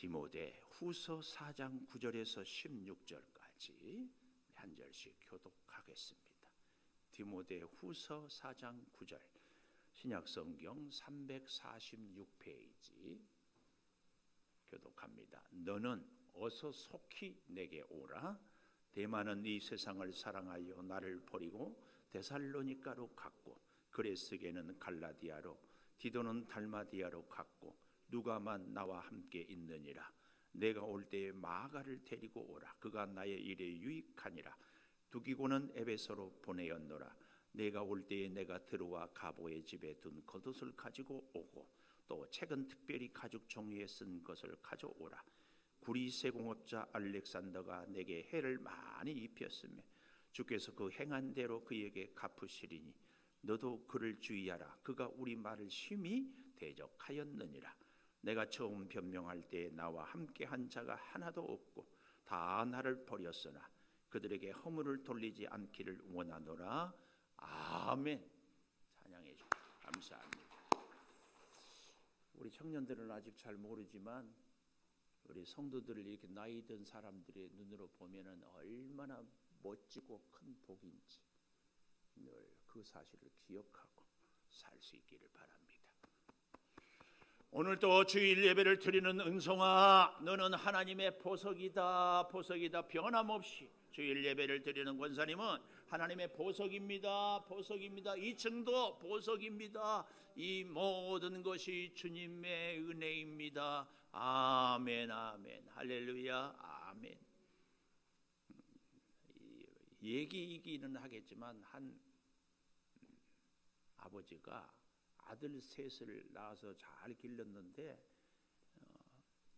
디모데 후서 4장 9절에서 16절까지 한 절씩 교독하겠습니다. 디모데 후서 4장 9절, 신약성경 346페이지 교독합니다. 너는 어서 속히 내게 오라. 데마는 이 세상을 사랑하여 나를 버리고 데살로니가로 갔고, 그레스게는 갈라디아로, 디도는 달마디아로 갔고, 누가만 나와 함께 있느니라. 내가 올 때에 마가를 데리고 오라. 그가 나의 일에 유익하니라. 두기고는 에베소로 보내었노라. 내가 올 때에 내가 들어와 가보의 집에 둔 겉옷을 가지고 오고, 또 책은 특별히 가죽 종이에 쓴 것을 가져오라. 구리 세공업자 알렉산더가 내게 해를 많이 입혔으며 주께서 그 행한 대로 그에게 갚으시리니 너도 그를 주의하라. 그가 우리 말을 심히 대적하였느니라. 내가 처음 변명할 때 나와 함께한 자가 하나도 없고 다 나를 버렸으나 그들에게 허물을 돌리지 않기를 원하노라. 아멘. 찬양해 주옵소서. 감사합니다. 우리 청년들은 아직 잘 모르지만 우리 성도들을 이렇게 나이 든 사람들의 눈으로 보면은 얼마나 멋지고 큰 복인지 늘 그 사실을 기억하고 살 수 있기를 바랍니다. 오늘도 주일 예배를 드리는 은송아, 너는 하나님의 보석이다. 보석이다. 변함없이 주일 예배를 드리는 권사님은 하나님의 보석입니다. 보석입니다. 이 층도 보석입니다. 이 모든 것이 주님의 은혜입니다. 아멘, 아멘, 할렐루야, 아멘. 얘기이기는 하겠지만 한 아버지가 아들 셋을 낳아서 잘 길렀는데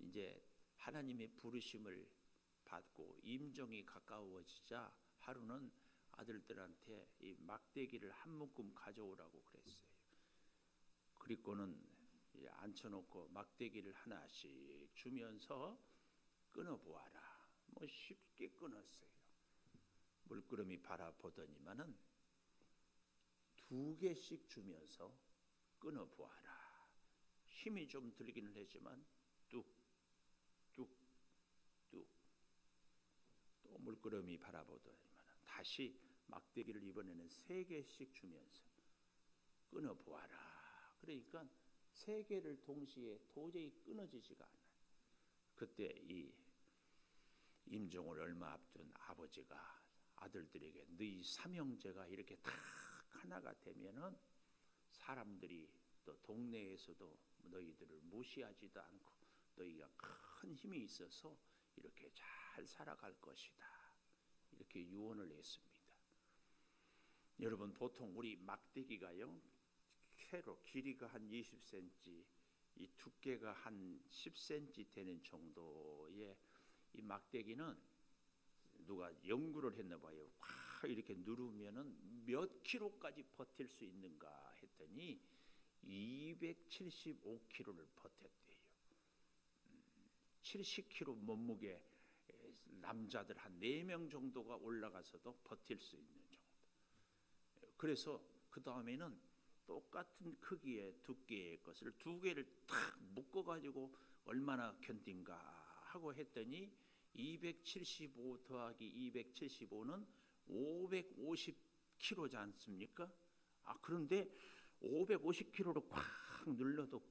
이제 하나님의 부르심을 받고 임종이 가까워지자 하루는 아들들한테 이 막대기를 한 묶음 가져오라고 그랬어요. 그리고는 앉혀놓고 막대기를 하나씩 주면서 끊어보아라. 뭐 쉽게 끊었어요. 물끄러미 바라보더니만은 2개씩 주면서 끊어보아라. 힘이 좀 들기는 했지만 뚝뚝뚝 또 물끄러미 바라보더니만 다시 막대기를 이번에는 3개씩 주면서 끊어보아라. 그러니까 3개를 동시에 도저히 끊어지지가 않아요. 그때 이 임종을 얼마 앞둔 아버지가 아들들에게 너희 삼형제가 이렇게 딱 하나가 되면은 사람들이 또 동네에서도 너희들을 무시하지도 않고 너희가 큰 힘이 있어서 이렇게 잘 살아갈 것이다. 이렇게 유언을 했습니다. 여러분, 보통 우리 막대기가요, 캐로 길이가 한 20cm, 이 두께가 한 10cm 되는 정도의 이 막대기는 누가 연구를 했나 봐요. 확 이렇게 누르면은 몇 킬로까지 버틸 수 있는가 했더니 275kg를 버텼대요. 70kg 몸무게 남자들 한 4명 정도가 올라가서도 버틸 수 있는 정도. 그래서 그 다음에는 똑같은 크기의 두께의 것을 2개를 탁 묶어가지고 얼마나 견딘가 하고 했더니 275 더하기 275는 550kg지 않습니까? 그런데 550kg로 꽉 눌러도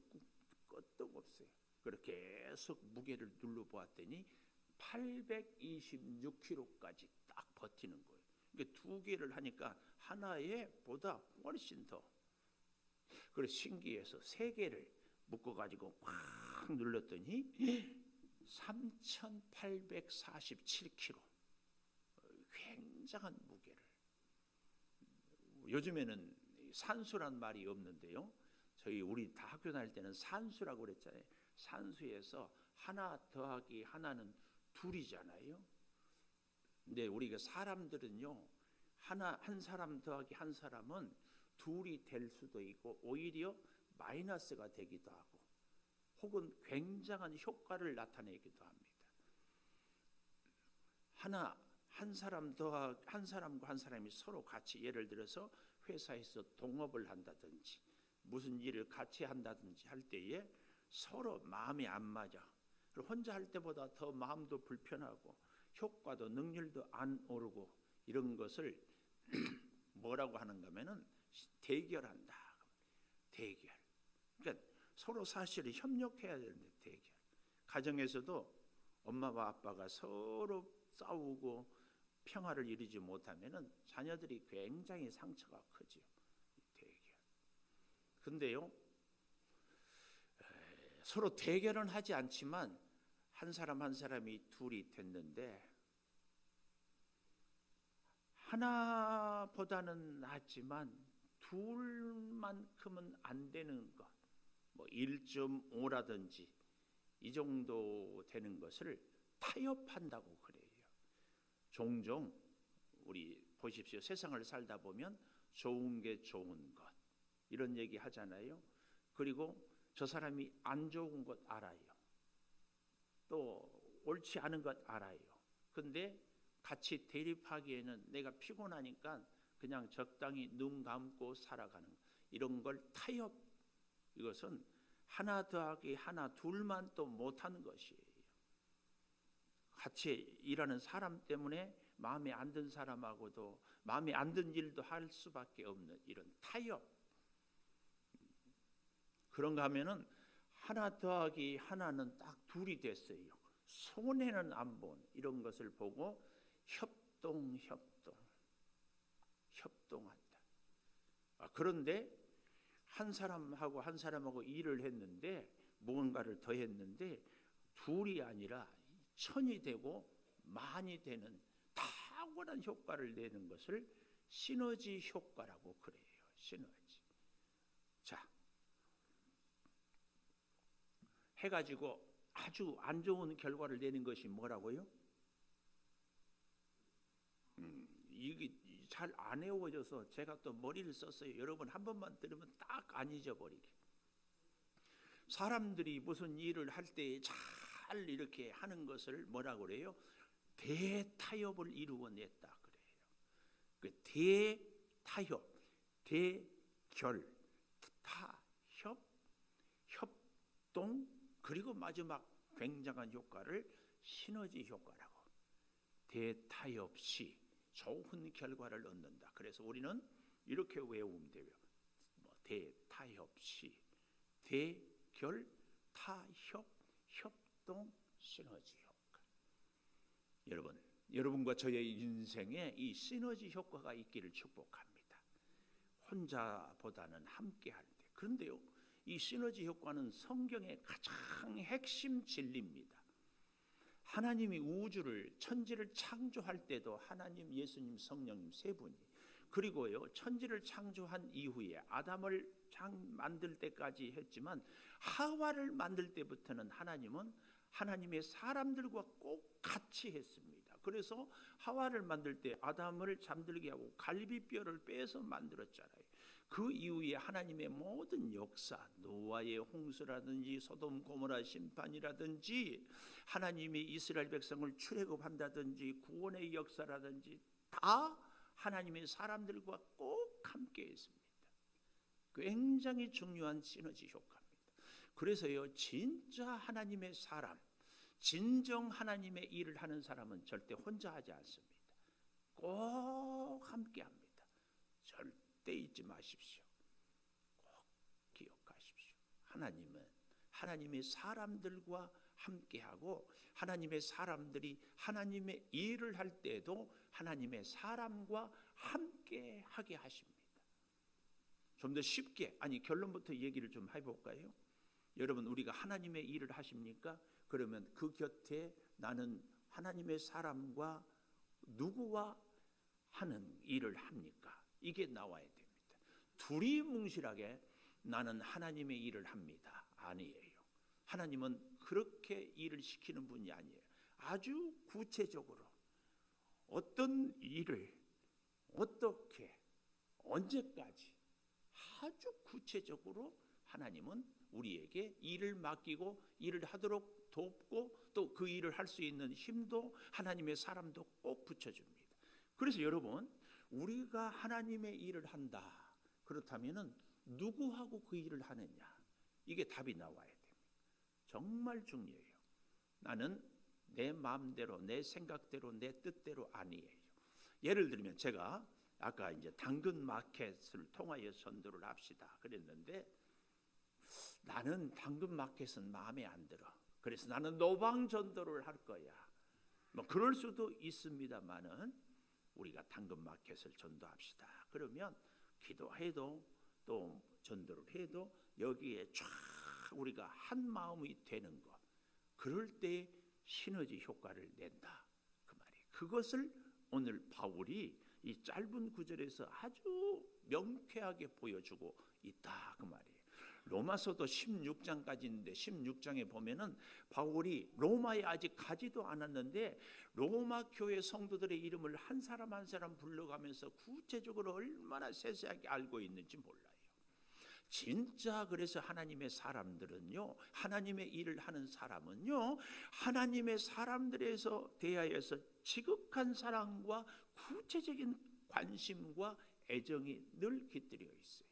끄떡없어요. 그렇게 계속 무게를 눌러보았더니 826kg까지 딱 버티는 거예요. 그러니까 2개를 하니까 하나에 보다 훨씬 더. 그래서 신기해서 3개를 묶어가지고 꽉 눌렀더니 3847kg, 굉장한 무게를. 요즘에는 산수란 말이 없는데요, 우리 다 학교 다닐 때는 산수라고 그랬잖아요. 산수에서 하나 더하기 하나는 2이잖아요. 근데 우리가 사람들은요, 한 사람 더하기 한 사람은 2이 될 수도 있고 오히려 마이너스가 되기도 하고 혹은 굉장한 효과를 나타내기도 합니다. 한 사람과 한 사람이 서로 같이, 예를 들어서 회사에서 동업을 한다든지 무슨 일을 같이 한다든지 할 때에 서로 마음이 안 맞아. 그리고 혼자 할 때보다 더 마음도 불편하고 효과도 능률도 안 오르고 이런 것을 뭐라고 하는가 하면은 대결한다. 대결. 그러니까 서로 사실은 협력해야 되는데 대결. 가정에서도 엄마와 아빠가 서로 싸우고 평화를 이루지 못하면은 자녀들이 굉장히 상처가 크지요. 대결. 근데요, 서로 대결은 하지 않지만 한 사람 한 사람이 둘이 됐는데 하나보다는 낫지만 둘만큼은 안 되는 것, 뭐 1.5라든지 이 정도 되는 것을 타협한다고 그래요. 종종 우리 보십시오. 세상을 살다 보면 좋은 게 좋은 것 이런 얘기 하잖아요. 그리고 저 사람이 안 좋은 것 알아요. 또 옳지 않은 것 알아요. 근데 같이 대립하기에는 내가 피곤하니까 그냥 적당히 눈 감고 살아가는 이런 걸 타협. 이것은 하나 더하기 하나 둘만 또 못하는 것이에요. 같이 일하는 사람 때문에 마음에 안 든 사람하고도 마음에 안 든 일도 할 수밖에 없는 이런 타협. 그런가 하면은 하나 더하기 하나는 딱 둘이 됐어요. 손해는 안 본 이런 것을 보고 협동한다. 그런데 한 사람하고 일을 했는데 무언가를 더 했는데 둘이 아니라 천이 되고 만이 되는 탁월한 효과를 내는 것을 시너지 효과라고 그래요. 시너지. 자, 해가지고 아주 안 좋은 결과를 내는 것이 뭐라고요? 이게 잘 안 외워져서 제가 또 머리를 썼어요. 여러분 한 번만 들으면 딱 안 잊어버리게. 사람들이 무슨 일을 할 때 잘 이렇게 하는 것을 뭐라고 그래요? 대타협을 이루어냈다 그래요. 그 대타협, 대결, 타협, 협동, 그리고 마지막 굉장한 효과를 시너지 효과라고. 대타협 시 좋은 결과를 얻는다. 그래서 우리는 이렇게 외우면 돼요. 대타협 시, 대결, 타협, 협동, 시너지 효과. 여러분과 저의 인생에 이 시너지 효과가 있기를 축복합니다. 혼자보다는 함께할 때. 그런데요, 이 시너지 효과는 성경의 가장 핵심 진리입니다. 하나님이 우주를 천지를 창조할 때도 하나님, 예수님, 성령님 세 분이, 그리고요 천지를 창조한 이후에 아담을 만들 때까지 했지만 하와를 만들 때부터는 하나님은 하나님의 사람들과 꼭 같이 했습니다. 그래서 하와를 만들 때 아담을 잠들게 하고 갈비뼈를 빼서 만들었잖아요. 그 이후에 하나님의 모든 역사, 노아의 홍수라든지 소돔 고모라 심판이라든지 하나님이 이스라엘 백성을 출애굽한다든지 구원의 역사라든지 다 하나님의 사람들과 꼭 함께 했습니다. 굉장히 중요한 시너지 효과입니다. 그래서요, 진짜 하나님의 사람, 진정 하나님의 일을 하는 사람은 절대 혼자 하지 않습니다. 꼭 함께 합니다. 절대 잊지 마십시오. 꼭 기억하십시오. 하나님은 하나님의 사람들과 함께하고 하나님의 사람들이 하나님의 일을 할 때에도 하나님의 사람과 함께하게 하십니다. 좀 더 쉽게, 결론부터 얘기를 좀 해볼까요? 여러분, 우리가 하나님의 일을 하십니까? 그러면 그 곁에 나는 하나님의 사람과 누구와 하는 일을 합니까? 이게 나와야 됩니다. 둘이 뭉실하게 나는 하나님의 일을 합니다. 아니에요. 하나님은 그렇게 일을 시키는 분이 아니에요. 아주 구체적으로 어떤 일을 어떻게 언제까지 아주 구체적으로 하나님은 우리에게 일을 맡기고 일을 하도록 돕고 또 그 일을 할 수 있는 힘도 하나님의 사람도 꼭 붙여줍니다. 그래서 여러분, 우리가 하나님의 일을 한다. 그렇다면은 누구하고 그 일을 하느냐? 이게 답이 나와야 됩니다. 정말 중요해요. 나는 내 마음대로, 내 생각대로, 내 뜻대로 아니에요. 예를 들면 제가 아까 이제 당근 마켓을 통하여 전도를 합시다 그랬는데, 나는 당근 마켓은 마음에 안 들어. 그래서 나는 노방 전도를 할 거야. 뭐 그럴 수도 있습니다만은 우리가 당근 마켓을 전도합시다. 그러면 기도해도 또 전도를 해도 여기에 쫙 우리가 한 마음이 되는 것, 그럴 때 시너지 효과를 낸다 그 말이에요. 그것을 오늘 바울이 이 짧은 구절에서 아주 명쾌하게 보여주고 있다 그 말이에요. 로마서도 16장까지 있는데 16장에 보면은 바울이 로마에 아직 가지도 않았는데 로마 교회 성도들의 이름을 한 사람 한 사람 불러가면서 구체적으로 얼마나 세세하게 알고 있는지 몰라요. 진짜 그래서 하나님의 사람들은요, 하나님의 일을 하는 사람은요, 하나님의 사람들에서 대하여서 지극한 사랑과 구체적인 관심과 애정이 늘 깃들여 있어요.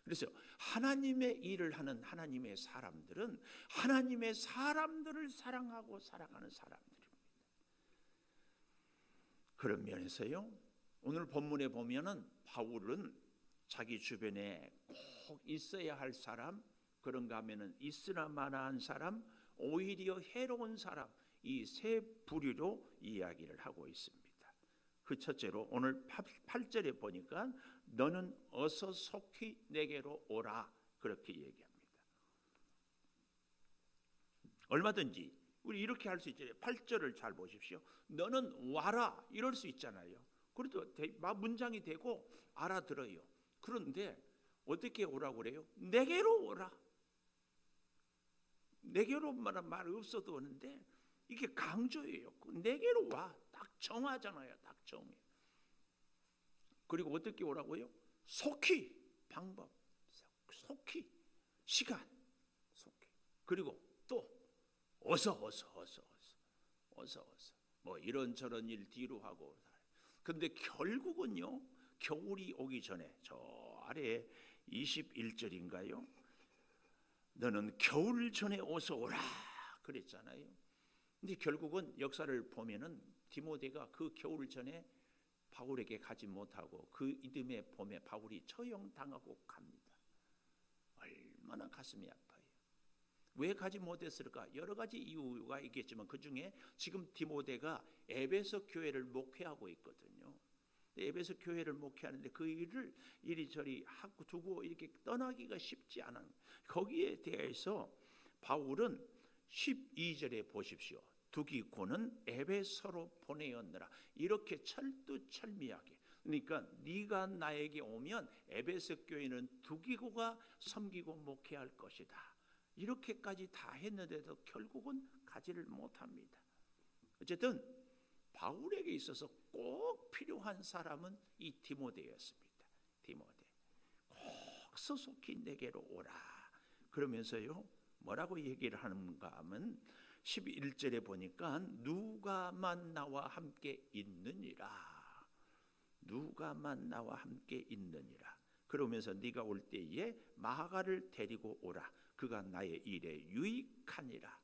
그래서 하나님의 일을 하는 하나님의 사람들은 하나님의 사람들을 사랑하고 사랑하는 사람들입니다. 그런 면에서요, 오늘 본문에 보면은 바울은 자기 주변에 꼭 있어야 할 사람, 그런가 하면은 있으나 마나한 사람, 오히려 해로운 사람, 이 세 부류로 이야기를 하고 있습니다. 그 첫째로 오늘 8절에 보니까 너는 어서 속히 내게로 오라 그렇게 얘기합니다. 얼마든지 우리 이렇게 할 수 있잖아요. 8절을 잘 보십시오. 너는 와라 이럴 수 있잖아요. 그래도 문장이 되고 알아들어요. 그런데 어떻게 오라고 그래요? 내게로 오라. 내게로만 말 없어도 오는데 이게 강조예요. 내게로 와. 딱 정하잖아요. 딱 정해. 그리고 어떻게 오라고요? 속히, 방법, 속히, 시간, 속히. 그리고 또 어서. 뭐 이런저런 일 뒤로 하고. 근데 결국은요, 겨울이 오기 전에 저 아래 21절인가요? 너는 겨울 전에 어서 오라 그랬잖아요. 근데 결국은 역사를 보면은 디모데가 그 겨울 전에 바울에게 가지 못하고 그 이듬해 봄에 바울이 처형당하고 갑니다. 얼마나 가슴이 아파요. 왜 가지 못했을까? 여러 가지 이유가 있겠지만 그 중에 지금 디모데가 에베소 교회를 목회하고 있거든요. 에베소 교회를 목회하는데 그 일을 이리저리 하고 두고 이렇게 떠나기가 쉽지 않은, 거기에 대해서 바울은 12절에 보십시오. 두기고는 에베소로 보내었느라, 이렇게 철두철미하게. 그러니까 네가 나에게 오면 에베소 교회는 두기고가 섬기고 목회할 것이다, 이렇게까지 다 했는데도 결국은 가지를 못합니다. 어쨌든 바울에게 있어서 꼭 필요한 사람은 이 디모데였습니다. 디모데, 꼭 소속히 내게로 오라. 그러면서요, 뭐라고 얘기를 하는가 하면 11절에 보니까 누가만 나와 함께 있느니라. 누가만 나와 함께 있느니라. 그러면서 네가 올 때에 마가를 데리고 오라. 그가 나의 일에 유익하니라.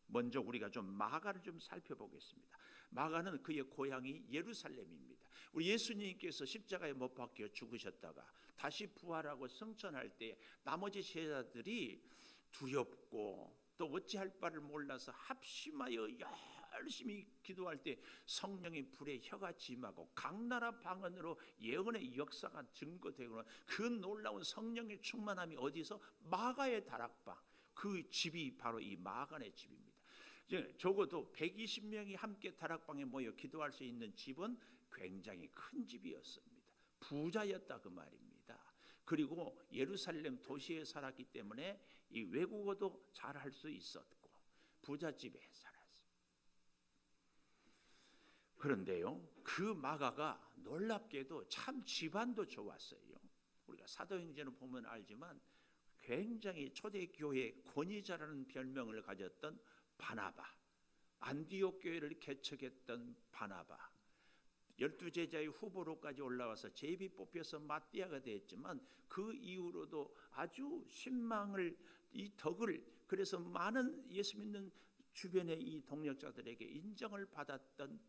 먼저 우리가 좀 마가를 좀 살펴보겠습니다. 마가는 그의 고향이 예루살렘입니다. 우리 예수님께서 십자가에 못 박혀 죽으셨다가 다시 부활하고 승천할 때 나머지 제자들이 두렵고 또 어찌할 바를 몰라서 합심하여 열심히 기도할 때 성령의 불에 혀가 임하고 각 나라 방언으로 예언의 역사가 증거되고, 그 놀라운 성령의 충만함이 어디서? 마가의 다락방. 그 집이 바로 이 마가의 집입니다. 적어도 120명이 함께 다락방에 모여 기도할 수 있는 집은 굉장히 큰 집이었습니다. 부자였다 그 말입니다. 그리고 예루살렘 도시에 살았기 때문에 이 외국어도 잘할 수 있었고 부잣집에 살았어요. 그런데요, 그 마가가 놀랍게도 참 집안도 좋았어요. 우리가 사도행전을 보면 알지만 굉장히 초대교회 권위자라는 별명을 가졌던 바나바, 안디옥 교회를 개척했던 바나바, 12제자의 후보로까지 올라와서 제비 뽑혀서 마띠아가 됐지만 그 이후로도 아주 신망을, 이 덕을, 그래서 많은 예수 믿는 주변의 이 동력자들에게 인정을 받았던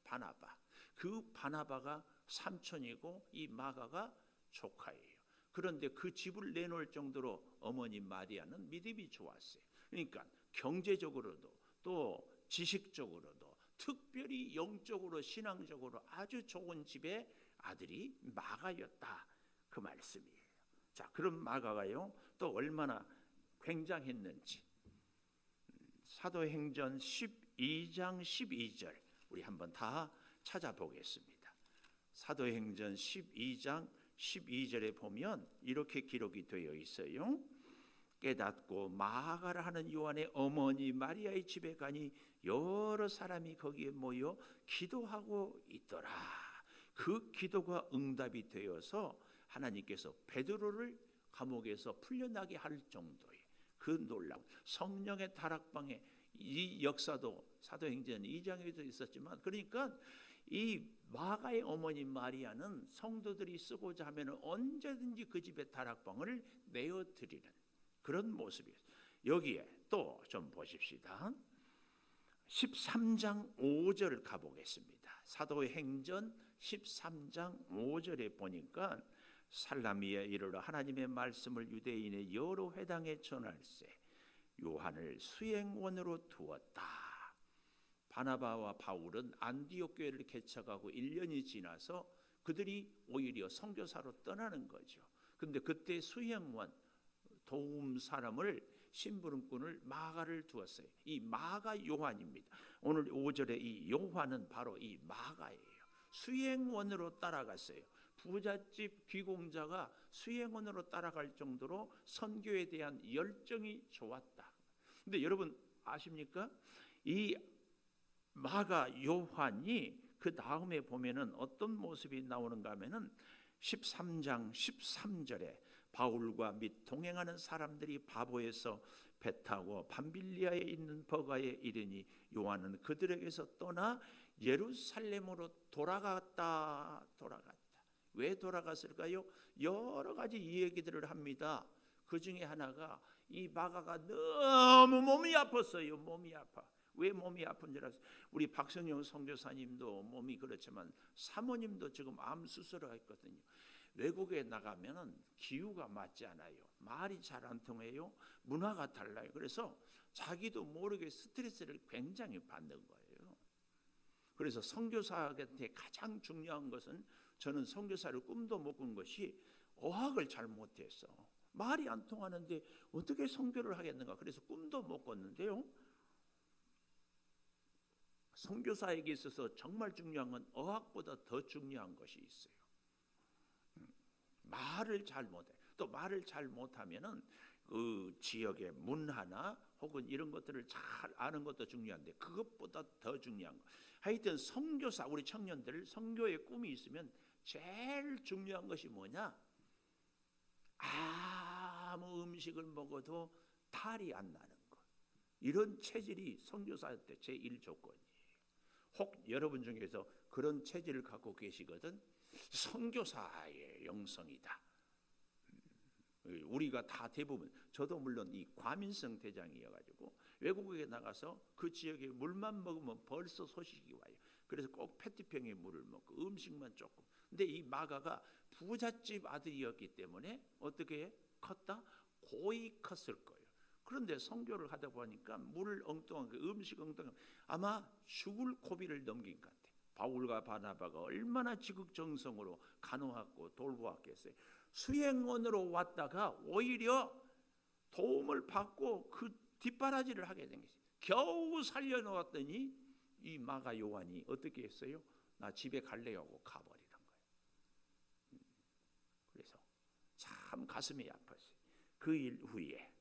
바나바, 그 바나바가 삼촌이고 이 마가가 조카예요. 그런데 그 집을 내놓을 정도로 어머니 마리아는 믿음이 좋았어요. 그러니까 경제적으로도 또 지식적으로도 특별히 영적으로 신앙적으로 아주 좋은 집의 아들이 마가였다, 그 말씀이에요. 자, 그럼 마가가요 또 얼마나 굉장했는지 사도행전 12장 12절 우리 한번 다 찾아보겠습니다. 사도행전 12장 12절에 보면 이렇게 기록이 되어 있어요. 깨닫고 마가라 하는 요한의 어머니 마리아의 집에 가니 여러 사람이 거기에 모여 기도하고 있더라. 그 기도가 응답이 되어서 하나님께서 베드로를 감옥에서 풀려나게 할 정도의 그 놀라운 성령의 다락방에 이 역사도 사도행전 2장에도 있었지만, 그러니까 이 마가의 어머니 마리아는 성도들이 쓰고자 하면 언제든지 그 집의 다락방을 내어드리는 그런 모습이에요. 여기에 또 좀 보십시다. 13장 5절 가보겠습니다. 사도행전 13장 5절에 보니까 살라미에 이르러 하나님의 말씀을 유대인의 여러 회당에 전할세 요한을 수행원으로 두었다. 바나바와 바울은 안디옥 교회를 개척하고 1년이 지나서 그들이 오히려 선교사로 떠나는 거죠. 근데 그때 수행원 도움 사람을 심부름꾼을 마가를 두었어요. 이 마가 요한입니다. 오늘 5절에 이 요한은 바로 이 마가예요. 수행원으로 따라갔어요. 부잣집 귀공자가 수행원으로 따라갈 정도로 선교에 대한 열정이 좋았다. 근데 여러분 아십니까? 이 마가 요한이 그 다음에 보면은 어떤 모습이 나오는가 하면은 13장 13절에 바울과 및 동행하는 사람들이 바보에서 배 타고 밤빌리아에 있는 버가에 이르니 요한은 그들에게서 떠나 예루살렘으로 돌아갔다. 왜 돌아갔을까요? 여러 가지 이야기들을 합니다. 그 중에 하나가 이 마가가 너무 몸이 아팠어요. 몸이 아파. 왜 몸이 아픈 줄 아세요? 우리 박성영 선교사님도 몸이 그렇지만 사모님도 지금 암 수술을 했거든요. 외국에 나가면은 기후가 맞지 않아요. 말이 잘 안 통해요. 문화가 달라요. 그래서 자기도 모르게 스트레스를 굉장히 받는 거예요. 그래서 선교사한테 가장 중요한 것은, 저는 선교사를 꿈도 못 꾼 것이 어학을 잘 못해서 말이 안 통하는데 어떻게 선교를 하겠는가. 그래서 꿈도 못 꿨는데요. 선교사에게 있어서 정말 중요한 건 어학보다 더 중요한 것이 있어요. 말을 잘 못해. 또 말을 잘 못하면은 그 지역의 문화나 혹은 이런 것들을 잘 아는 것도 중요한데 그것보다 더 중요한 거. 하여튼 선교사, 우리 청년들 선교의 꿈이 있으면 제일 중요한 것이 뭐냐? 아무 음식을 먹어도 탈이 안 나는 것. 이런 체질이 선교사한테 제일 조건이에요. 혹 여러분 중에서 그런 체질을 갖고 계시거든. 선교사의 영성이다. 우리가 다 대부분, 저도 물론 이 과민성 대장이어가지고 외국에 나가서 그 지역에 물만 먹으면 벌써 소식이 와요. 그래서 꼭 페트병에 물을 먹고 음식만 조금. 근데 이 마가가 부잣집 아들이었기 때문에 어떻게 컸다? 고이 컸을 거예요. 그런데 선교를 하다 보니까 물 엉뚱한 음식 엉뚱한, 아마 죽을 고비를 넘긴 것 같아요. 바울과 바나바가 얼마나 지극정성으로 간호하고 돌보았겠어요. 수행원으로 왔다가 오히려 도움을 받고 그 뒷바라지를 하게 된 것이죠. 겨우 살려놓았더니 이 마가 요한이 어떻게 했어요? 나 집에 갈래요 하고 가버리는 거예요. 그래서 참 가슴이 아팠어요. 그 일 후에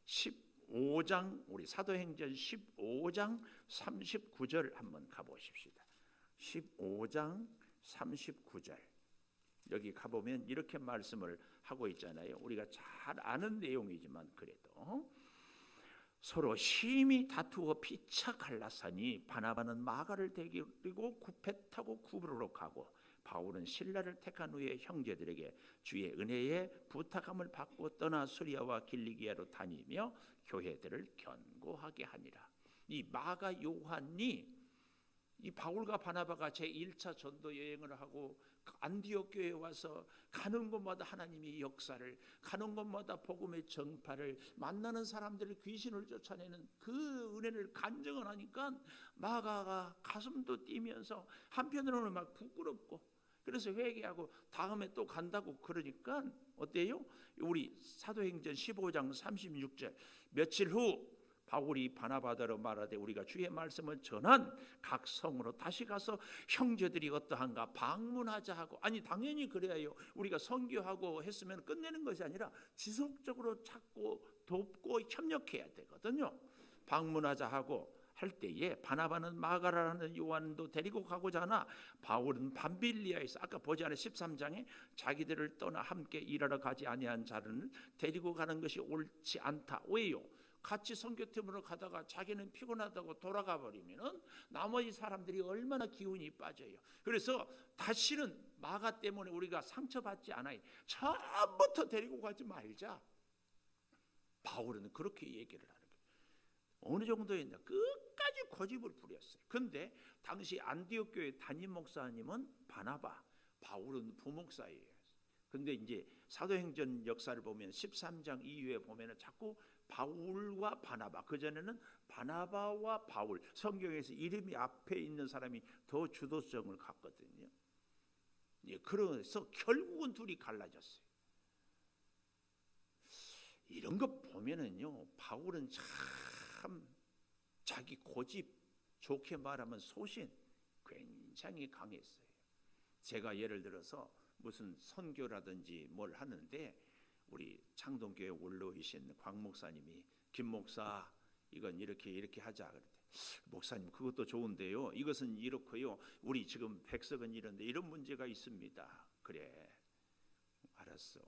15장, 우리 사도행전 15장 39절 한번 가보십시다. 15장 39절 여기 가보면 이렇게 말씀을 하고 있잖아요. 우리가 잘 아는 내용이지만 그래도 서로 심히 다투어 피차 갈라사니 바나바는 마가를 데리고 구페 타고 구브로로 가고 바울은 실라를 택한 후에 형제들에게 주의 은혜에 부탁함을 받고 떠나 수리아와 길리기아로 다니며 교회들을 견고하게 하니라. 이 마가 요한이 이 바울과 바나바가 제1차 전도 여행을 하고 안디옥 교회에 와서 가는 곳마다 하나님의 역사를, 가는 곳마다 복음의 전파를, 만나는 사람들을 귀신을 쫓아내는 그 은혜를 간증을 하니까 마가가 가슴도 뛰면서 한편으로는 막 부끄럽고, 그래서 회개하고 다음에 또 간다고 그러니까 어때요? 우리 사도행전 15장 36절, 며칠 후 바울이 바나바더러 말하되 우리가 주의 말씀을 전한 각 성으로 다시 가서 형제들이 어떠한가 방문하자 하고. 아니 당연히 그래야요. 우리가 선교하고 했으면 끝내는 것이 아니라 지속적으로 찾고 돕고 협력해야 되거든요. 방문하자 하고 할 때에 바나바는 마가라는 요한도 데리고 가고자 하나 바울은 밤빌리아에서, 아까 보지 않은 13장에 자기들을 떠나 함께 일하러 가지 아니한 자를 데리고 가는 것이 옳지 않다. 왜요? 같이 선교팀으로 가다가 자기는 피곤하다고 돌아가 버리면은 나머지 사람들이 얼마나 기운이 빠져요. 그래서 다시는 마가 때문에 우리가 상처받지 않아요. 처음부터 데리고 가지 말자. 바울은 그렇게 얘기를 하는 거예요. 어느 정도였냐? 끝까지 고집을 부렸어요. 근데 당시 안디옥 교회 담임 목사님은 바나바, 바울은 부목사예요. 근데 이제 사도행전 역사를 보면 13장 이후에 보면은 자꾸 바울과 바나바, 그전에는 바나바와 바울, 성경에서 이름이 앞에 있는 사람이 더 주도성을 갖거든요. 예, 그래서 결국은 둘이 갈라졌어요. 이런 거 보면은요, 바울은 참 자기 고집, 좋게 말하면 소신 굉장히 강했어요. 제가 예를 들어서 무슨 선교라든지 뭘 하는데 우리 창동교회 원로이신 광 목사님이 김 목사 이건 이렇게 하자 그랬대. 목사님 그것도 좋은데요, 이것은 이렇고요, 우리 지금 백석은 이런데 이런 문제가 있습니다. 그래 알았어.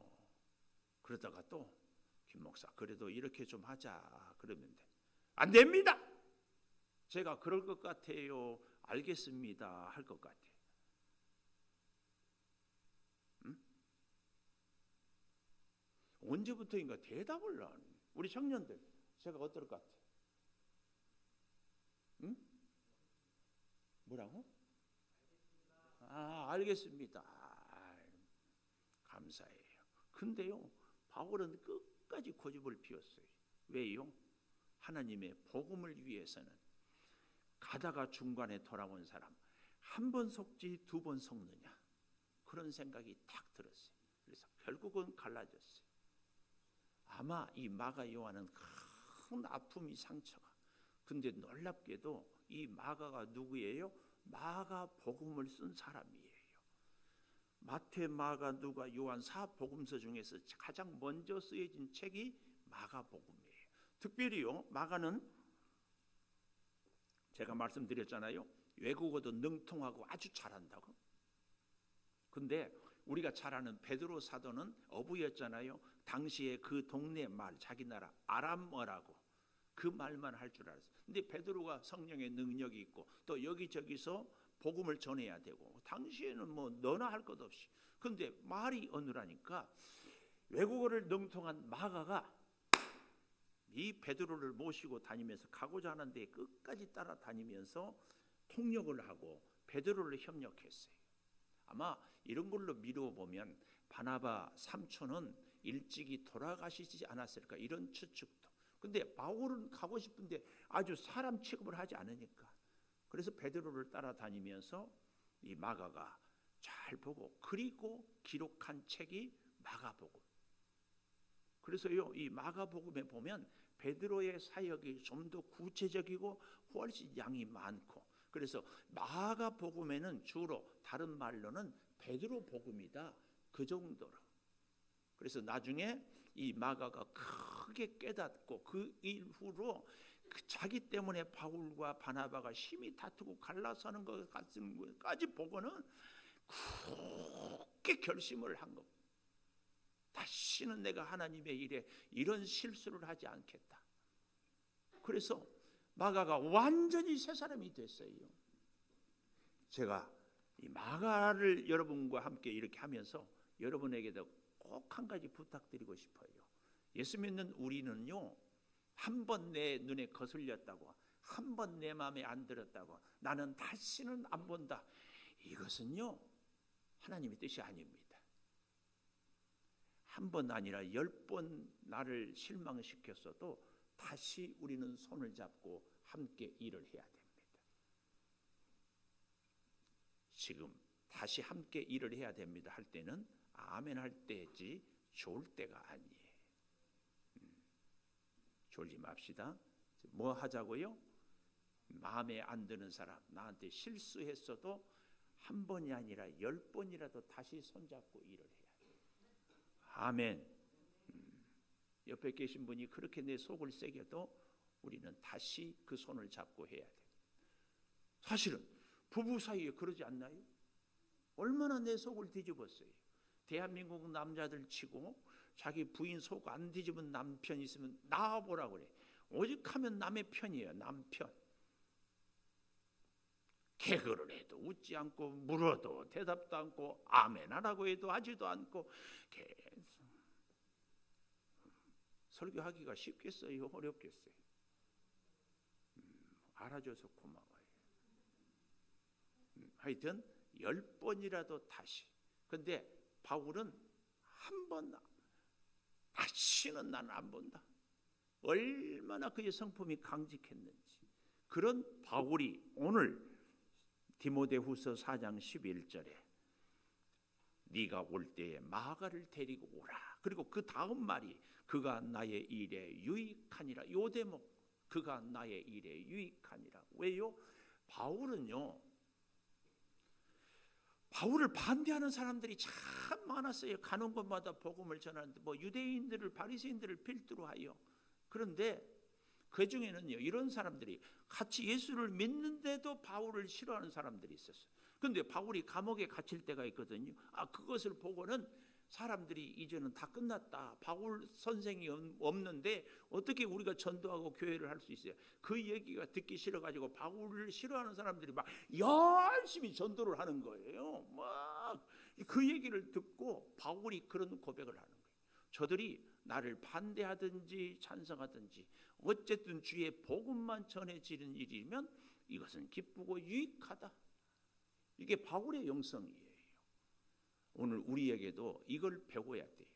그러다가 또 김 목사 그래도 이렇게 좀 하자 그러면 돼. 안 됩니다. 제가 그럴 것 같아요. 알겠습니다 할 것 같아. 언제부터인가 대답을 안 해요. 우리 청년들 제가 어떨 것 같아? 응? 뭐라고? 알겠습니다. 감사해요. 근데요, 바울은 끝까지 고집을 피웠어요. 왜요? 하나님의 복음을 위해서는 가다가 중간에 돌아온 사람 한 번 속지 두 번 속느냐, 그런 생각이 딱 들었어요. 그래서 결국은 갈라졌어요. 아마 이 마가 요한은 큰 아픔이, 상처가. 근데 놀랍게도 이 마가가 누구예요? 마가 복음을 쓴 사람이에요. 마태, 마가, 누가, 요한 사복음서 중에서 가장 먼저 쓰여진 책이 마가복음이에요. 특별히요, 마가는 제가 말씀드렸잖아요. 외국어도 능통하고 아주 잘한다고. 근데 우리가 잘 아는 베드로 사도는 어부였잖아요. 당시에 그 동네 말, 자기 나라 아람어라고 그 말만 할 줄 알았어요. 근데 베드로가 성령의 능력이 있고 또 여기저기서 복음을 전해야 되고, 당시에는 뭐 너나 할 것 없이. 근데 말이 어느라니까 외국어를 능통한 마가가 이 베드로를 모시고 다니면서 가고자 하는데 끝까지 따라다니면서 통역을 하고 베드로를 협력했어요. 아마 이런 걸로 미루어 보면 바나바 삼촌은 일찍이 돌아가시지 않았을까, 이런 추측도. 근데 바울은 가고 싶은데 아주 사람 취급을 하지 않으니까, 그래서 베드로를 따라다니면서 이 마가가 잘 보고 그리고 기록한 책이 마가복음. 그래서요, 이 마가복음에 보면 베드로의 사역이 좀 더 구체적이고 훨씬 양이 많고, 그래서 마가복음에는 주로 다른 말로는 베드로 복음이다, 그 정도로. 그래서 나중에 이 마가가 크게 깨닫고 그 이후로 자기 때문에 바울과 바나바가 심히 다투고 갈라서는 것 같은 것까지 보고는 굳게 결심을 한 것. 다시는 내가 하나님의 일에 이런 실수를 하지 않겠다. 그래서 마가가 완전히 새 사람이 됐어요. 제가 이 마가를 여러분과 함께 이렇게 하면서 여러분에게도 꼭 한 가지 부탁드리고 싶어요. 예수 믿는 우리는요, 한 번 내 눈에 거슬렸다고 한 번 내 마음에 안 들었다고 나는 다시는 안 본다. 이것은요 하나님의 뜻이 아닙니다. 한 번 아니라 10번 나를 실망시켰어도 다시 우리는 손을 잡고 함께 일을 해야 됩니다. 지금 다시 함께 일을 해야 됩니다 할 때는 아멘 할 때지 좋을 때가 아니에요. 졸지 맙시다. 뭐 하자고요? 마음에 안 드는 사람, 나한테 실수했어도 한 번이 아니라 10번이라도 다시 손잡고 일을 해야 돼요. 아멘. 옆에 계신 분이 그렇게 내 속을 새겨도 우리는 다시 그 손을 잡고 해야 돼요. 사실은 부부 사이에 그러지 않나요? 얼마나 내 속을 뒤집었어요. 대한민국 남자들 치고 자기 부인 속 안 뒤집은 남편 있으면 나와보라고 그래. 오직하면 남의 편이에요. 남편. 개그를 해도 웃지 않고 물어도 대답도 않고 아멘 하라고 해도 하지도 않고 계속 설교하기가 쉽겠어요? 어렵겠어요? 알아줘서 고마워요. 하여튼 10번이라도 다시. 근데 바울은 한 번 다시는 나는 안 본다. 얼마나 그의 성품이 강직했는지. 그런 바울이 오늘 디모데후서 4장 11절에 네가 올 때에 마가를 데리고 오라. 그리고 그 다음 말이 그가 나의 일에 유익하니라. 요 대목 그가 나의 일에 유익하니라. 왜요? 바울을 반대하는 사람들이 참 많았어요. 가는 곳마다 복음을 전하는데 유대인들을 바리새인들을 필두로 하여. 그런데 그 중에는요 이런 사람들이 같이 예수를 믿는데도 바울을 싫어하는 사람들이 있었어요. 그런데 바울이 감옥에 갇힐 때가 있거든요. 그것을 보고는 사람들이 이제는 다 끝났다. 바울 선생이 없는데 어떻게 우리가 전도하고 교회를 할 수 있어요? 그 얘기가 듣기 싫어가지고 바울을 싫어하는 사람들이 막 열심히 전도를 하는 거예요. 막 그 얘기를 듣고 바울이 그런 고백을 하는 거예요. 저들이 나를 반대하든지 찬성하든지 어쨌든 주의 복음만 전해지는 일이면 이것은 기쁘고 유익하다. 이게 바울의 영성이에요. 오늘 우리에게도 이걸 배워야 돼요.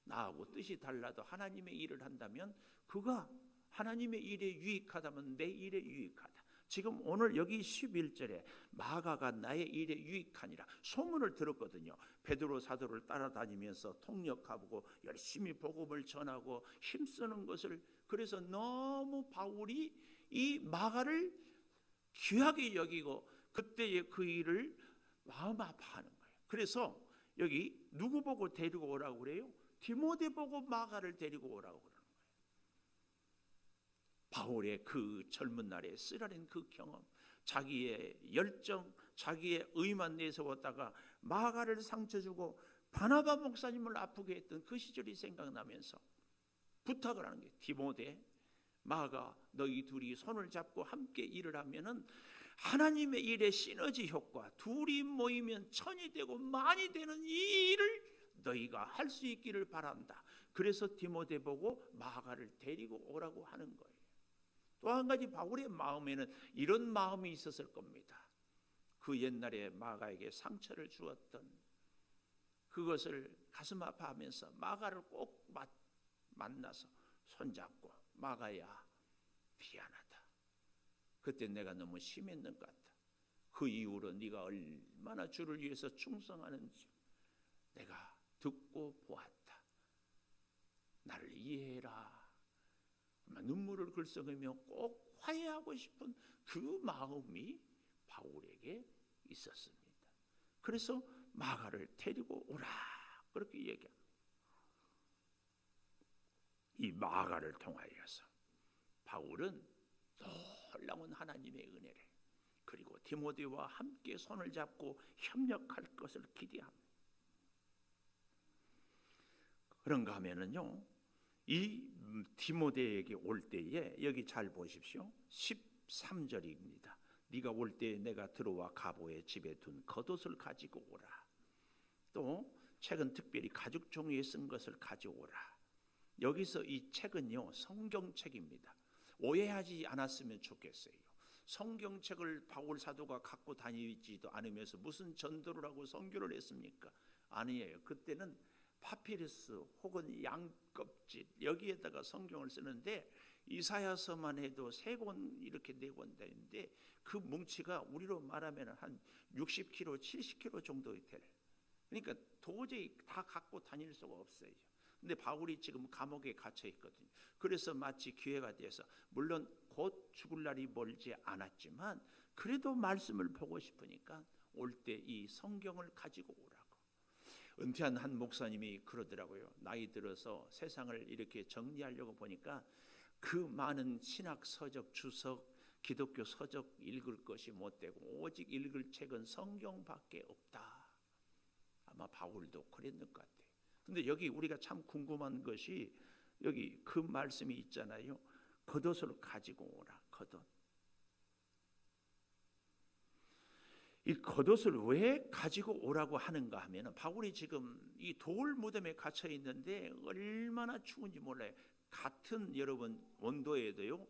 나하고 뜻이 달라도 하나님의 일을 한다면 그가 하나님의 일에 유익하다면 내 일에 유익하다. 지금 오늘 여기 11절에 마가가 나의 일에 유익하니라 소문을 들었거든요. 베드로 사도를 따라다니면서 통역하고 열심히 복음을 전하고 힘쓰는 것을. 그래서 너무 바울이 이 마가를 귀하게 여기고 그때의 그 일을 마음 아파하는 거예요. 그래서 여기 누구 보고 데리고 오라고 그래요? 디모데 보고 마가를 데리고 오라고 그러는 거예요. 바울의 그 젊은 날에 쓰라린 그 경험, 자기의 열정, 자기의 의만 내세웠다가 마가를 상처 주고 바나바 목사님을 아프게 했던 그 시절이 생각나면서 부탁을 하는 거예요. 디모데, 마가 너희 둘이 손을 잡고 함께 일을 하면은 하나님의 일의 시너지 효과, 둘이 모이면 천이 되고 만이 되는 이 일을 너희가 할 수 있기를 바란다. 그래서 디모데 보고 마가를 데리고 오라고 하는 거예요. 또 한 가지 바울의 마음에는 이런 마음이 있었을 겁니다. 그 옛날에 마가에게 상처를 주었던 그것을 가슴 아파하면서 마가를 꼭 만나서 손잡고 마가야 미안하다. 그때 내가 너무 심했는 것 같다. 그 이후로 네가 얼마나 주를 위해서 충성하는지 내가 듣고 보았다. 나를 이해해라. 눈물을 글썽이며 꼭 화해하고 싶은 그 마음이 바울에게 있었습니다. 그래서 마가를 데리고 오라 그렇게 얘기합니다. 이 마가를 통하여서 바울은 놀라운 하나님의 은혜를 그리고 디모데와 함께 손을 잡고 협력할 것을 기대합니다. 그런가 하면은요, 이 디모데에게 올 때에 여기 잘 보십시오. 13절입니다. 네가 올 때에 내가 들어와 가보의 집에 둔 겉옷을 가지고 오라. 또 책은 특별히 가죽 종이에 쓴 것을 가져오라. 여기서 이 책은요 성경책입니다. 오해하지 않았으면 좋겠어요. 성경책을 바울 사도가 갖고 다니지도 않으면서 무슨 전도를 하고 선교를 했습니까? 아니에요. 그때는 파피루스 혹은 양껍질 여기에다가 성경을 쓰는데 이사야서만 해도 3권 이렇게 4권 되는데 그 뭉치가 우리로 말하면 한 60kg, 70kg 정도 될. 그러니까 도저히 다 갖고 다닐 수가 없어요. 근데 바울이 지금 감옥에 갇혀 있거든요. 그래서 마치 기회가 돼서 물론 곧 죽을 날이 멀지 않았지만 그래도 말씀을 보고 싶으니까 올 때 이 성경을 가지고 오라고. 은퇴한 한 목사님이 그러더라고요. 나이 들어서 세상을 이렇게 정리하려고 보니까 그 많은 신학 서적, 주석, 기독교 서적 읽을 것이 못 되고 오직 읽을 책은 성경밖에 없다. 아마 바울도 그랬는 것 같아요. 근데 여기 우리가 참 궁금한 것이 여기 그 말씀이 있잖아요. 겉옷을 가지고 오라. 겉옷. 이 겉옷을 왜 가지고 오라고 하는가 하면 바울이 지금 이 돌 무덤에 갇혀 있는데 얼마나 추운지 몰라요. 같은 여러분 온도에도요.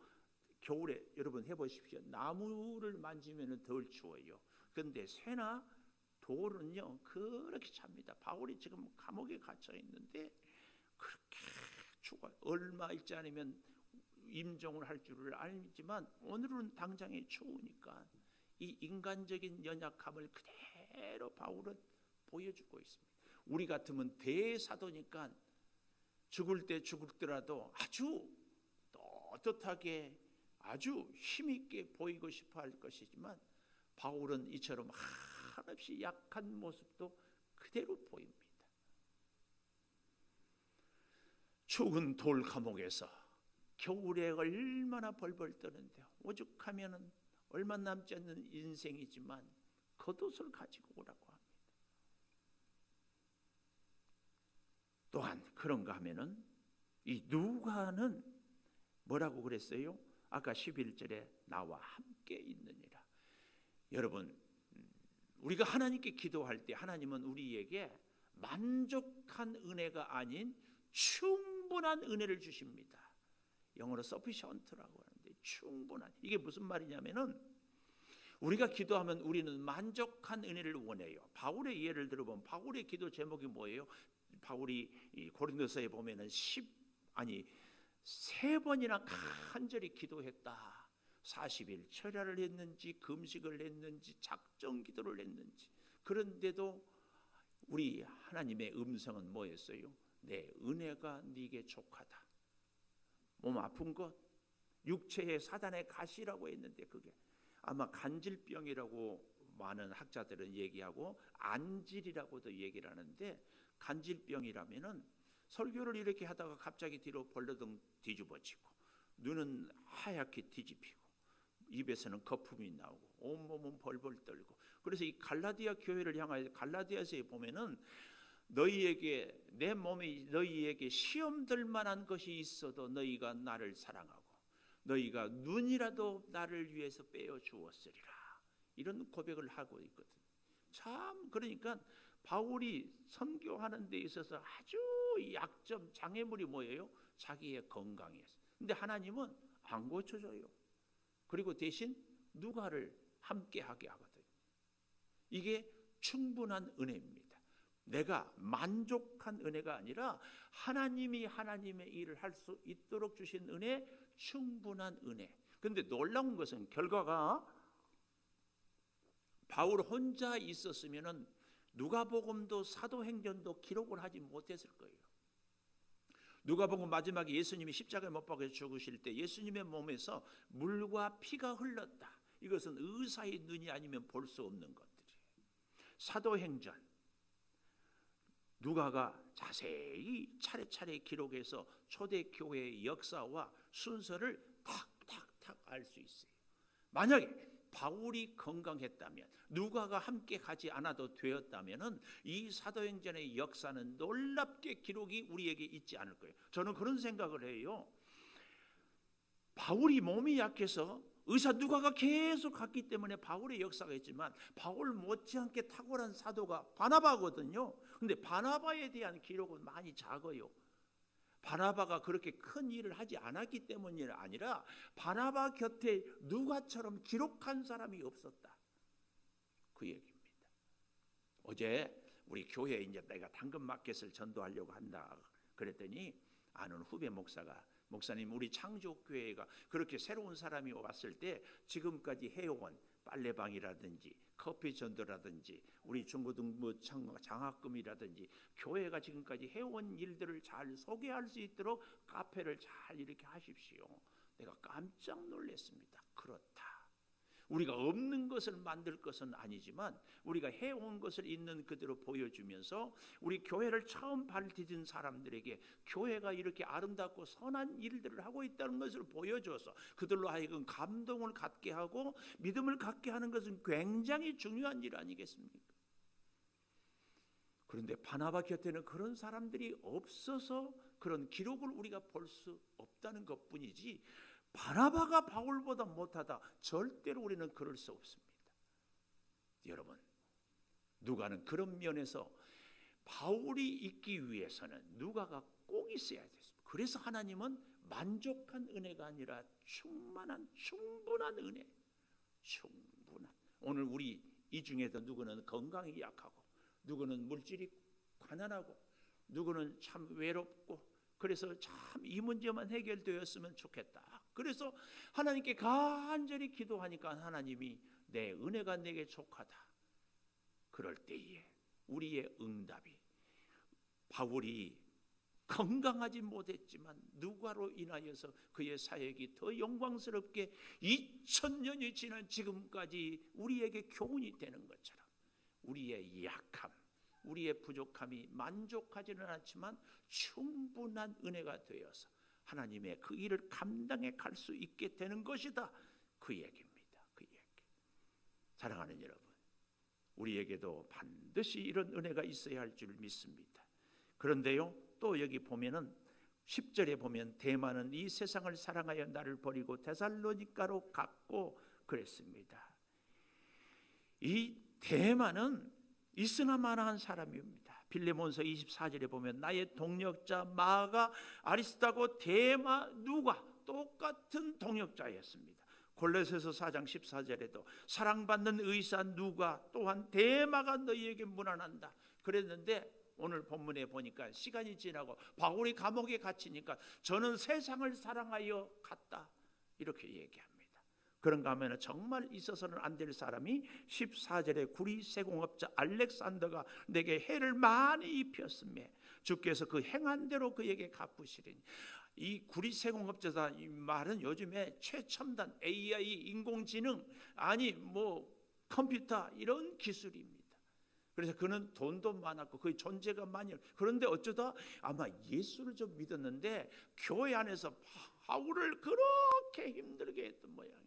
겨울에 여러분 해보십시오. 나무를 만지면 덜 추워요. 그런데 쇠나 돌은요 그렇게 찹니다. 바울이 지금 감옥에 갇혀 있는데 그렇게 추워. 얼마 있지 않으면 임종을 할 줄을 알지만 오늘은 당장에 추우니까 이 인간적인 연약함을 그대로 바울은 보여주고 있습니다. 우리 같으면 대사도니까 죽을 때 죽더라도 아주 떳떳하게 아주 힘있게 보이고 싶어 할 것이지만 바울은 이처럼 한없이 약한 모습도 그대로 보입니다. 추운 돌 감옥에서 겨울에 얼마나 벌벌 떠는데 오죽하면은 얼마 남지 않는 인생이지만 겉옷을 가지고 오라고 합니다. 또한 그런가 하면은 이 누가는 뭐라고 그랬어요? 아까 11절에 나와 함께 있느니라. 여러분 우리가 하나님께 기도할 때 하나님은 우리에게 만족한 은혜가 아닌 충분한 은혜를 주십니다. 영어로 sufficient라고 하는데 충분한. 이게 무슨 말이냐면은 우리가 기도하면 우리는 만족한 은혜를 원해요. 바울의 예를 들어보면 바울의 기도 제목이 뭐예요? 바울이 고린도서에 보면은 3번이나 간절히 기도했다. 40일 철야를 했는지 금식을 했는지 작정 기도를 했는지. 그런데도 우리 하나님의 음성은 뭐였어요? 내 은혜가 네게 족하다. 몸 아픈 것, 육체의 사단의 가시라고 했는데 그게 아마 간질병이라고 많은 학자들은 얘기하고 안질이라고도 얘기를 하는데 간질병이라면은 설교를 이렇게 하다가 갑자기 뒤로 벌러덩 뒤집어지고 눈은 하얗게 뒤집히고 입에서는 거품이 나오고 온몸은 벌벌 떨고. 그래서 이 갈라디아 교회를 향하여 갈라디아서에 보면은 너희에게 내 몸이 너희에게 시험될 만한 것이 있어도 너희가 나를 사랑하고 너희가 눈이라도 나를 위해서 빼어 주었으리라. 이런 고백을 하고 있거든요. 참 그러니까 바울이 선교하는 데 있어서 아주 약점 장애물이 뭐예요? 자기의 건강이었어요. 근데 하나님은 안 고쳐줘요. 그리고 대신 누가를 함께하게 하거든요. 이게 충분한 은혜입니다. 내가 만족한 은혜가 아니라 하나님이 하나님의 일을 할 수 있도록 주신 은혜, 충분한 은혜. 그런데 놀라운 것은 결과가 바울 혼자 있었으면은 누가복음도 사도행전도 기록을 하지 못했을 거예요. 누가복음 마지막에 예수님이 십자가에 못 박혀 죽으실 때 예수님의 몸에서 물과 피가 흘렀다. 이것은 의사의 눈이 아니면 볼 수 없는 것들이에요. 사도행전 누가가 자세히 차례차례 기록해서 초대교회의 역사와 순서를 탁탁탁 알 수 있어요. 만약에 바울이 건강했다면 누가가 함께 가지 않아도 되었다면 이 사도행전의 역사는 놀랍게 기록이 우리에게 있지 않을 거예요. 저는 그런 생각을 해요. 바울이 몸이 약해서 의사 누가가 계속 갔기 때문에 바울의 역사가 있지만 바울 못지않게 탁월한 사도가 바나바거든요. 근데 바나바에 대한 기록은 많이 작아요. 바나바가 그렇게 큰 일을 하지 않았기 때문이 아니라 바나바 곁에 누가처럼 기록한 사람이 없었다, 그 얘기입니다. 어제 우리 교회에 이제 내가 당근마켓을 전도하려고 한다 그랬더니 아는 후배 목사가, 목사님 우리 창조교회가 그렇게 새로운 사람이 왔을 때 지금까지 해온 빨래방이라든지 커피 전도라든지 우리 중고등부 장학금이라든지 교회가 지금까지 해온 일들을 잘 소개할 수 있도록 카페를 잘 이렇게 하십시오. 내가 깜짝 놀랐습니다. 그렇다. 우리가 없는 것을 만들 것은 아니지만 우리가 해온 것을 있는 그대로 보여주면서 우리 교회를 처음 발디딘 사람들에게 교회가 이렇게 아름답고 선한 일들을 하고 있다는 것을 보여줘서 그들로 하여금 감동을 갖게 하고 믿음을 갖게 하는 것은 굉장히 중요한 일 아니겠습니까? 그런데 바나바 곁에는 그런 사람들이 없어서 그런 기록을 우리가 볼 수 없다는 것뿐이지, 바나바가 바울보다 못하다, 절대로 우리는 그럴 수 없습니다. 여러분, 누가는 그런 면에서 바울이 있기 위해서는 누가가 꼭 있어야 됐습니다. 그래서 하나님은 만족한 은혜가 아니라 충분한 은혜, 충분한. 오늘 우리 이 중에도 누구는 건강이 약하고, 누구는 물질이 가난하고, 누구는 참 외롭고, 그래서 참 이 문제만 해결되었으면 좋겠다. 그래서 하나님께 간절히 기도하니까 하나님이 내 은혜가 내게 족하다. 그럴 때에 우리의 응답이, 바울이 건강하지 못했지만 누가로 인하여서 그의 사역이 더 영광스럽게 2000년이 지난 지금까지 우리에게 교훈이 되는 것처럼 우리의 약함, 우리의 부족함이 만족하지는 않지만 충분한 은혜가 되어서 하나님의 그 일을 감당해 갈 수 있게 되는 것이다, 그 얘기입니다. 그 얘기. 사랑하는 여러분, 우리에게도 반드시 이런 은혜가 있어야 할 줄 믿습니다. 그런데요, 또 여기 보면은 10절에 보면 대만은 이 세상을 사랑하여 나를 버리고 데살로니가로 갔고 그랬습니다. 이 대만은 있으나 마나한 사람입니다. 빌레몬서 24절에 보면 나의 동역자 마가, 아리스타고, 데마, 누가 똑같은 동역자였습니다. 골로새서 4장 14절에도 사랑받는 의사 누가 또한 데마가 너희에게 문안한다 그랬는데, 오늘 본문에 보니까 시간이 지나고 바울이 감옥에 갇히니까 저는 세상을 사랑하여 갔다 이렇게 얘기합니다. 그런가 하면 정말 있어서는 안 될 사람이 14절에 구리 세공업자 알렉산더가 내게 해를 많이 입혔으며 주께서 그 행한 대로 그에게 갚으시리니. 이 구리 세공업자다, 이 말은 요즘에 최첨단 AI, 인공지능, 아니 뭐 컴퓨터 이런 기술입니다. 그래서 그는 돈도 많았고 그의 존재가 많이, 그런데 어쩌다 아마 예수를 좀 믿었는데 교회 안에서 바울을 그렇게 힘들게 했던 모양이에요.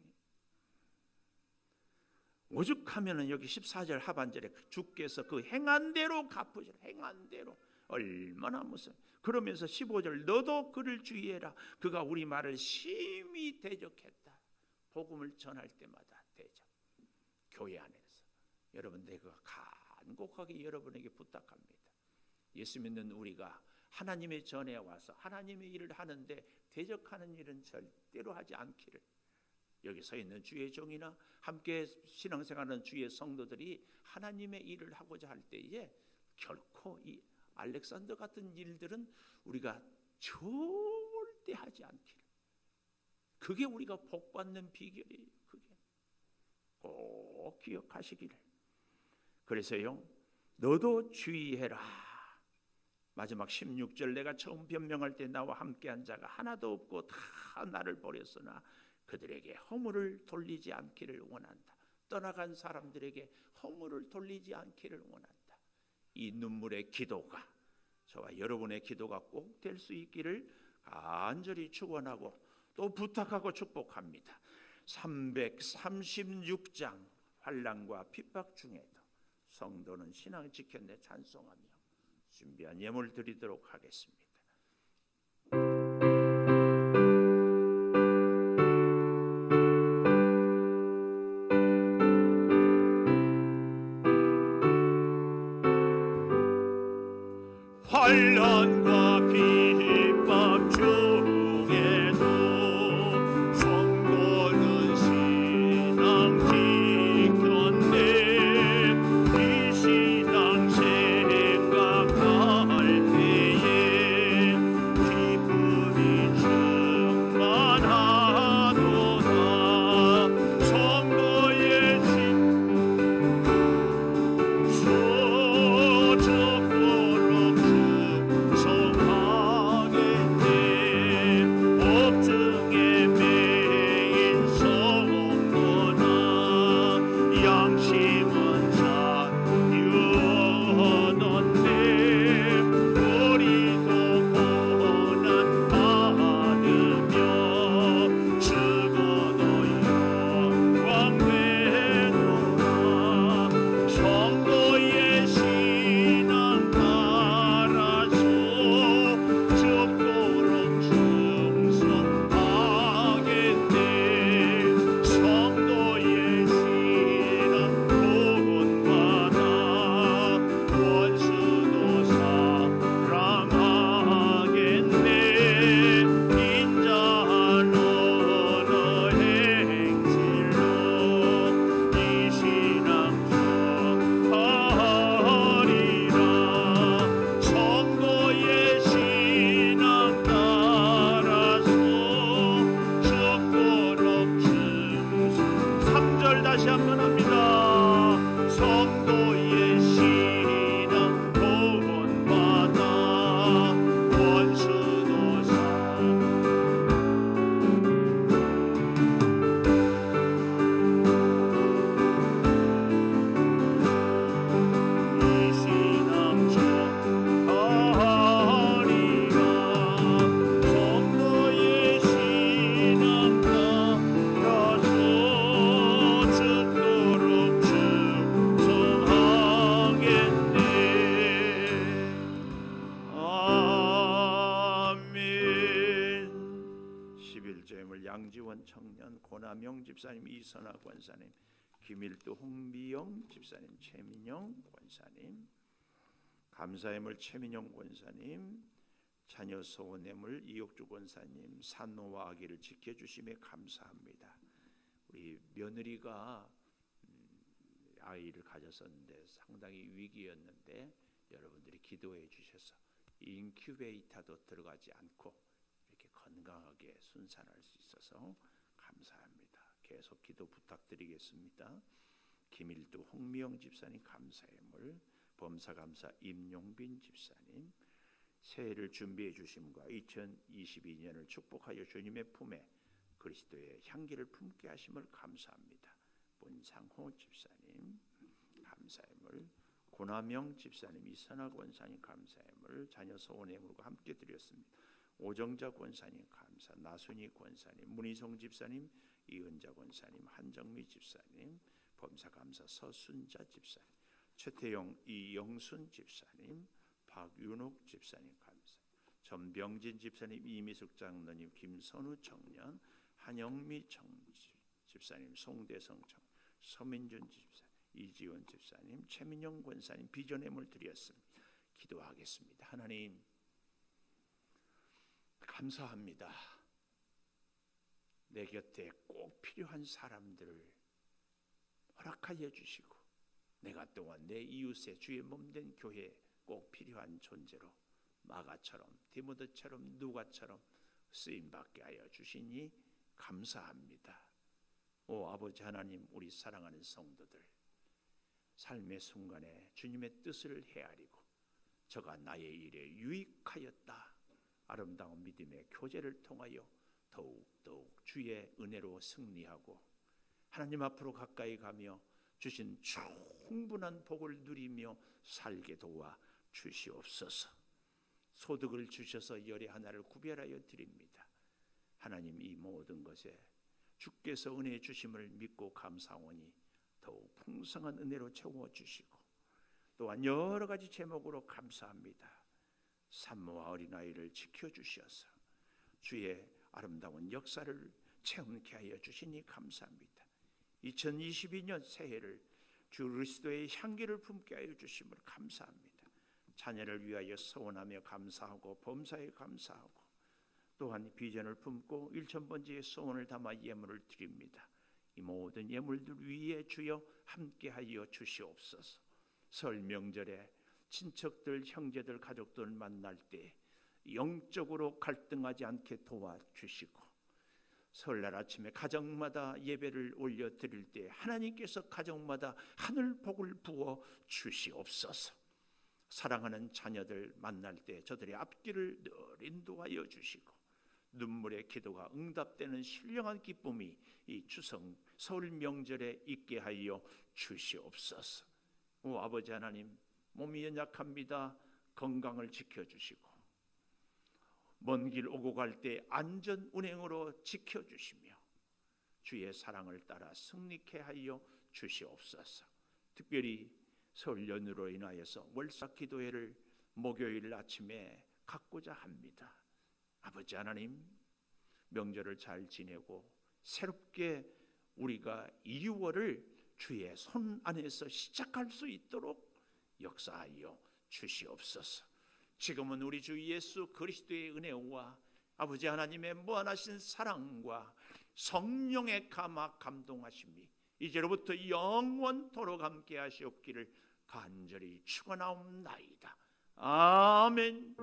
오죽하면은 여기 14절 하반절에 주께서 그 행한 대로 갚으시라, 행한 대로, 얼마나 무서워. 그러면서 15절 너도 그를 주의해라, 그가 우리 말을 심히 대적했다. 복음을 전할 때마다 대적. 교회 안에서 여러분, 내가 간곡하게 여러분에게 부탁합니다. 예수 믿는 우리가 하나님의 전에 와서 하나님의 일을 하는데 대적하는 일은 절대로 하지 않기를, 여기 서 있는 주의 종이나 함께 신앙생활하는 주의 성도들이 하나님의 일을 하고자 할 때에 결코 이 알렉산더 같은 일들은 우리가 절대 하지 않기를, 그게 우리가 복받는 비결이에요. 그게 꼭 기억하시기를. 그래서요, 너도 주의해라. 마지막 16절 내가 처음 변명할 때 나와 함께한 자가 하나도 없고 다 나를 버렸으나 그들에게 허물을 돌리지 않기를 원한다. 떠나간 사람들에게 허물을 돌리지 않기를 원한다. 이 눈물의 기도가, 저와 여러분의 기도가 꼭 될 수 있기를 간절히 축원하고 또 부탁하고 축복합니다. 336장 환난과 핍박 중에도 성도는 신앙을 지켰네 찬송하며 준비한 예물 드리도록 하겠습니다. 환난과 핍박 고남영 집사님, 이선아 권사님, 김일두 홍미영 집사님, 최민영 권사님, 감사의물 최민영 권사님, 자녀 소원의물 이옥주 권사님, 산노와 아기를 지켜주심에 감사합니다. 우리 며느리가 아이를 가졌었는데 상당히 위기였는데 여러분들이 기도해 주셔서 인큐베이터도 들어가지 않고 이렇게 건강하게 순산할 수 있어서 감사합니다. 계속 기도 부탁드리겠습니다. 김일두 홍미영 집사님 감사의물, 범사감사 임용빈 집사님, 새해를 준비해 주심과 2022년을 축복하여 주님의 품에 그리스도의 향기를 품게 하심을 감사합니다. 문상호 집사님 감사의물, 고남영 집사님, 이선아 권사님 감사의물, 자녀 소원의 물과 함께 드렸습니다. 오정자 권사님 감사, 나순희 권사님, 문희성 집사님, 이은자 권사님, 한정미 집사님, 범사감사 서순자 집사님, 최태영 이영순 집사님, 박윤옥 집사님 감사, 전병진 집사님, 이미숙 장로님, 김선우 청년, 한영미 집사님, 송대성 청년, 서민준 집사님, 이지원 집사님, 최민영 권사님 비전의 물 드렸습니다. 기도하겠습니다. 하나님 감사합니다. 내 곁에 꼭 필요한 사람들을 허락하여 주시고 내가 또한 내 이웃의 주의 몸된 교회에 꼭 필요한 존재로 마가처럼 디모데처럼 누가처럼 쓰임받게 하여 주시니 감사합니다. 오 아버지 하나님, 우리 사랑하는 성도들 삶의 순간에 주님의 뜻을 헤아리고 저가 나의 일에 유익하였다 아름다운 믿음의 교제를 통하여 더욱 주의 은혜로 승리하고 하나님 앞으로 가까이 가며 주신 충분한 복을 누리며 살게 도와 주시옵소서. 소득을 주셔서 열의 하나를 구별하여 드립니다. 하나님, 이 모든 것에 주께서 은혜 주심을 믿고 감사하오니 더욱 풍성한 은혜로 채워주시고 또한 여러 가지 제목으로 감사합니다. 산모와 어린아이를 지켜주셔서 주의 아름다운 역사를 체험케 하여 주시니 감사합니다. 2022년 새해를 주 그리스도의 향기를 품게 하여 주심을 감사합니다. 자녀를 위하여 서원하며 감사하고 범사에 감사하고 또한 비전을 품고 1000번째의 소원을 담아 예물을 드립니다. 이 모든 예물들 위에 주여 함께하여 주시옵소서. 설 명절에 친척들, 형제들, 가족들 만날 때 영적으로 갈등하지 않게 도와주시고 설날 아침에 가정마다 예배를 올려드릴 때 하나님께서 가정마다 하늘 복을 부어 주시옵소서. 사랑하는 자녀들 만날 때 저들의 앞길을 늘 인도하여 주시고 눈물의 기도가 응답되는 신령한 기쁨이 이 추석 설 명절에 있게 하여 주시옵소서. 오 아버지 하나님, 몸이 연약합니다. 건강을 지켜주시고 먼 길 오고 갈 때 안전 운행으로 지켜주시며 주의 사랑을 따라 승리케 하여 주시옵소서. 특별히 설 연휴로 인하여서 월사 기도회를 목요일 아침에 갖고자 합니다. 아버지 하나님, 명절을 잘 지내고 새롭게 우리가 2월을 주의 손 안에서 시작할 수 있도록 역사하여 주시옵소서. 지금은 우리 주 예수 그리스도의 은혜와 아버지 하나님의 무한하신 사랑과 성령의 감동하심이 이제로부터 영원토록 함께 하시옵기를 간절히 축원하옵나이다. 아멘.